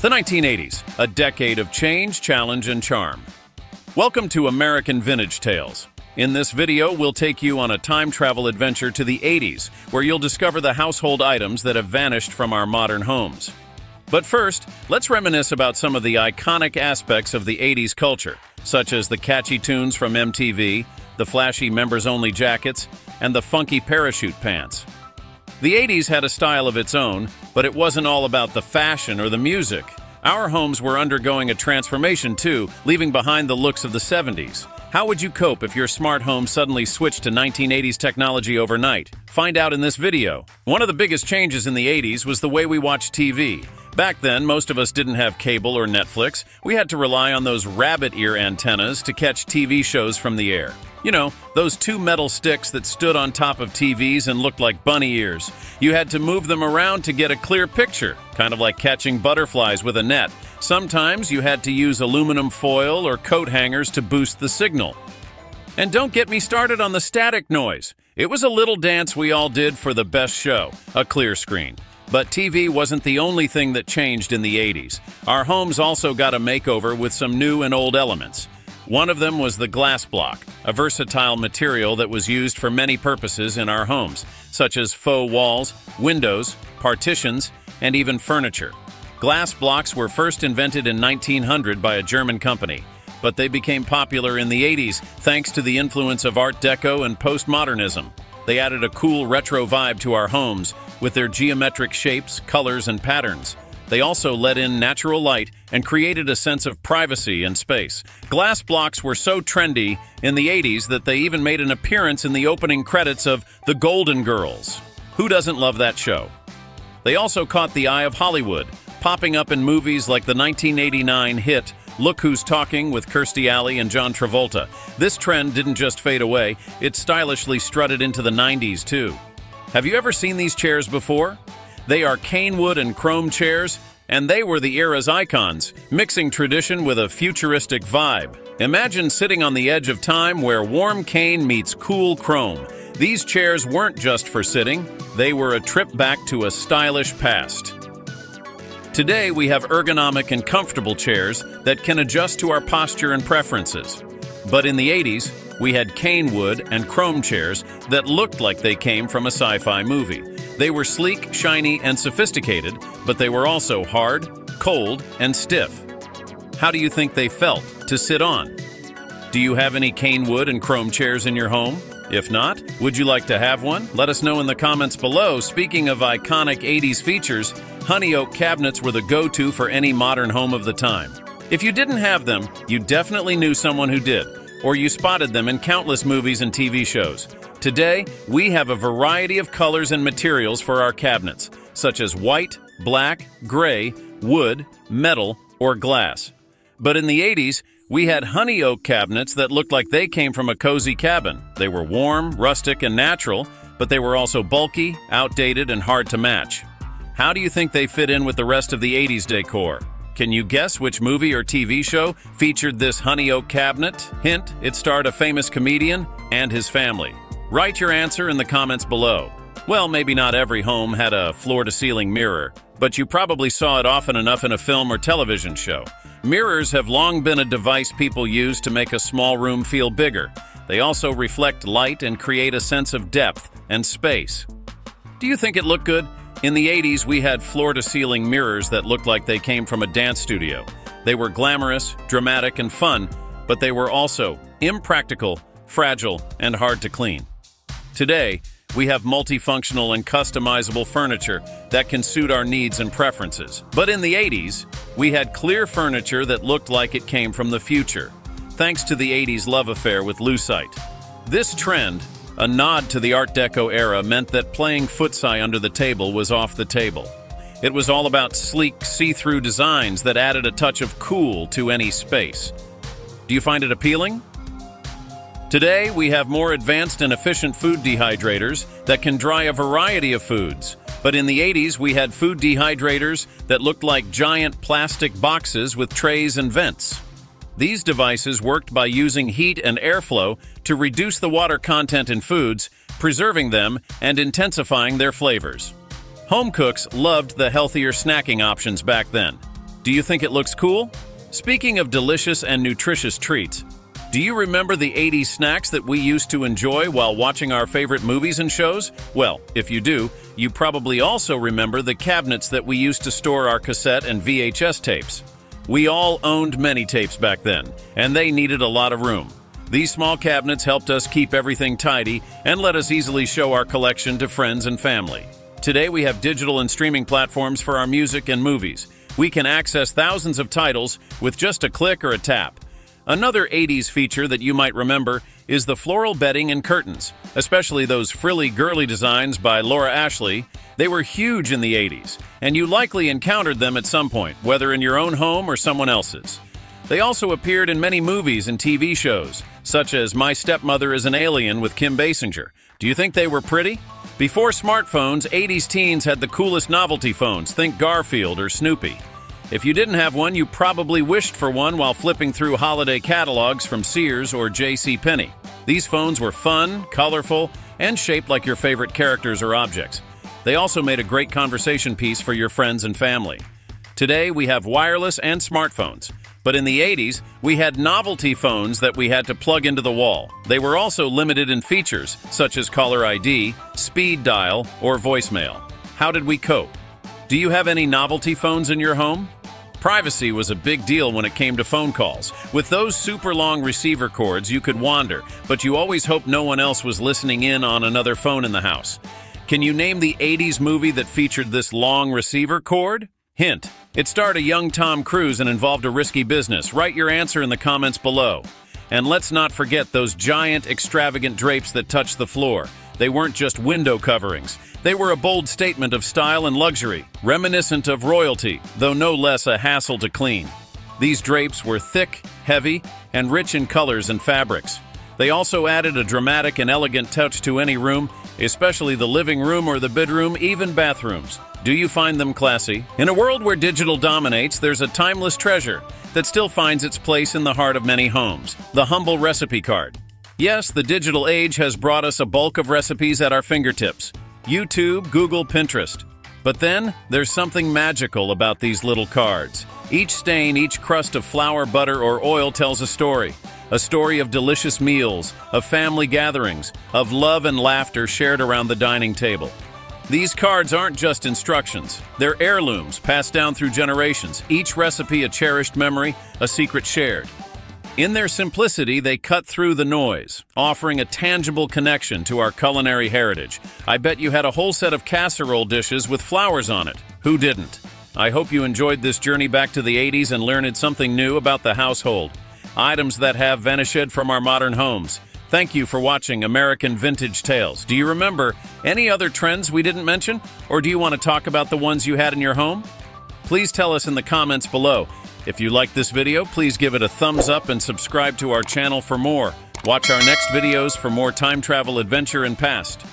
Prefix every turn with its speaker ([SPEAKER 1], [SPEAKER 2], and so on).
[SPEAKER 1] The 1980s, a decade of change, challenge, and charm. Welcome to American Vintage Tales. In this video, we'll take you on a time travel adventure to the 80s, where you'll discover the household items that have vanished from our modern homes. But first, let's reminisce about some of the iconic aspects of the 80s culture, such as the catchy tunes from MTV, the flashy members-only jackets, and the funky parachute pants. The 80s had a style of its own, but it wasn't all about the fashion or the music. Our homes were undergoing a transformation too, leaving behind the looks of the 70s. How would you cope if your smart home suddenly switched to 1980s technology overnight? Find out in this video. One of the biggest changes in the 80s was the way we watched TV. Back then, most of us didn't have cable or Netflix. We had to rely on those rabbit ear antennas to catch TV shows from the air. You know, those two metal sticks that stood on top of TVs and looked like bunny ears. You had to move them around to get a clear picture, kind of like catching butterflies with a net. Sometimes you had to use aluminum foil or coat hangers to boost the signal. And don't get me started on the static noise. It was a little dance we all did for the best show, a clear screen. But TV wasn't the only thing that changed in the 80s. Our homes also got a makeover with some new and old elements. One of them was the glass block, a versatile material that was used for many purposes in our homes, such as faux walls, windows, partitions, and even furniture. Glass blocks were first invented in 1900 by a German company, but they became popular in the 80s thanks to the influence of Art Deco and postmodernism. They added a cool retro vibe to our homes with their geometric shapes, colors, and patterns. They also let in natural light and created a sense of privacy and space. Glass blocks were so trendy in the 80s that they even made an appearance in the opening credits of The Golden Girls. Who doesn't love that show? They also caught the eye of Hollywood, popping up in movies like the 1989 hit Look Who's Talking with Kirstie Alley and John Travolta. This trend didn't just fade away, it stylishly strutted into the 90s too. Have you ever seen these chairs before? They are cane wood and chrome chairs, and they were the era's icons, mixing tradition with a futuristic vibe. Imagine sitting on the edge of time where warm cane meets cool chrome. These chairs weren't just for sitting, they were a trip back to a stylish past. Today, we have ergonomic and comfortable chairs that can adjust to our posture and preferences. But in the 80s, we had cane wood and chrome chairs that looked like they came from a sci-fi movie. They were sleek, shiny, and sophisticated, but they were also hard, cold, and stiff. How do you think they felt to sit on? Do you have any cane wood and chrome chairs in your home? If not, would you like to have one? Let us know in the comments below. Speaking of iconic 80s features, honey oak cabinets were the go-to for any modern home of the time. If you didn't have them, you definitely knew someone who did, or you spotted them in countless movies and TV shows. Today, we have a variety of colors and materials for our cabinets, such as white, black, gray, wood, metal, or glass. But in the 80s, we had honey oak cabinets that looked like they came from a cozy cabin. They were warm, rustic, and natural, but they were also bulky, outdated, and hard to match. How do you think they fit in with the rest of the 80s decor? Can you guess which movie or TV show featured this honey oak cabinet? Hint, it starred a famous comedian and his family. Write your answer in the comments below. Well, maybe not every home had a floor-to-ceiling mirror, but you probably saw it often enough in a film or television show. Mirrors have long been a device people use to make a small room feel bigger. They also reflect light and create a sense of depth and space. Do you think it looked good? In the 80s, we had floor-to-ceiling mirrors that looked like they came from a dance studio. They were glamorous, dramatic, and fun, but they were also impractical, fragile, and hard to clean. Today, we have multifunctional and customizable furniture that can suit our needs and preferences. But in the 80s, we had clear furniture that looked like it came from the future, thanks to the 80s love affair with lucite. This trend, a nod to the Art Deco era, meant that playing footsai under the table was off the table. It was all about sleek, see-through designs that added a touch of cool to any space. Do you find it appealing? Today, we have more advanced and efficient food dehydrators that can dry a variety of foods. But in the 80s, we had food dehydrators that looked like giant plastic boxes with trays and vents. These devices worked by using heat and airflow to reduce the water content in foods, preserving them and intensifying their flavors. Home cooks loved the healthier snacking options back then. Do you think it looks cool? Speaking of delicious and nutritious treats, do you remember the 80s snacks that we used to enjoy while watching our favorite movies and shows? Well, if you do, you probably also remember the cabinets that we used to store our cassette and VHS tapes. We all owned many tapes back then, and they needed a lot of room. These small cabinets helped us keep everything tidy and let us easily show our collection to friends and family. Today we have digital and streaming platforms for our music and movies. We can access thousands of titles with just a click or a tap. Another 80s feature that you might remember is the floral bedding and curtains, especially those frilly, girly designs by Laura Ashley. They were huge in the 80s, and you likely encountered them at some point, whether in your own home or someone else's. They also appeared in many movies and TV shows, such as My Stepmother is an Alien with Kim Basinger. Do you think they were pretty? Before smartphones, 80s teens had the coolest novelty phones, think Garfield or Snoopy. If you didn't have one, you probably wished for one while flipping through holiday catalogs from Sears or JCPenney. These phones were fun, colorful, and shaped like your favorite characters or objects. They also made a great conversation piece for your friends and family. Today, we have wireless and smartphones. But in the 80s, we had novelty phones that we had to plug into the wall. They were also limited in features, such as caller ID, speed dial, or voicemail. How did we cope? Do you have any novelty phones in your home? Privacy was a big deal when it came to phone calls. With those super long receiver cords, you could wander, but you always hoped no one else was listening in on another phone in the house. Can you name the 80s movie that featured this long receiver cord? Hint: it starred a young Tom Cruise and involved a risky business. Write your answer in the comments below. And let's not forget those giant, extravagant drapes that touched the floor. They weren't just window coverings. They were a bold statement of style and luxury, reminiscent of royalty, though no less a hassle to clean. These drapes were thick, heavy, and rich in colors and fabrics. They also added a dramatic and elegant touch to any room, especially the living room or the bedroom, even bathrooms. Do you find them classy? In a world where digital dominates, there's a timeless treasure that still finds its place in the heart of many homes: the humble recipe card. Yes, the digital age has brought us a bulk of recipes at our fingertips. YouTube, Google, Pinterest. But then, there's something magical about these little cards. Each stain, each crust of flour, butter, or oil tells a story. A story of delicious meals, of family gatherings, of love and laughter shared around the dining table. These cards aren't just instructions. They're heirlooms passed down through generations, each recipe a cherished memory, a secret shared. In their simplicity, they cut through the noise, offering a tangible connection to our culinary heritage. I bet you had a whole set of casserole dishes with flowers on it. Who didn't? I hope you enjoyed this journey back to the 80s and learned something new about the household. Items that have vanished from our modern homes. Thank you for watching American Vintage Tales. Do you remember any other trends we didn't mention? Or do you want to talk about the ones you had in your home? Please tell us in the comments below. If you liked this video, please give it a thumbs up and subscribe to our channel for more. Watch our next videos for more time travel adventure and past.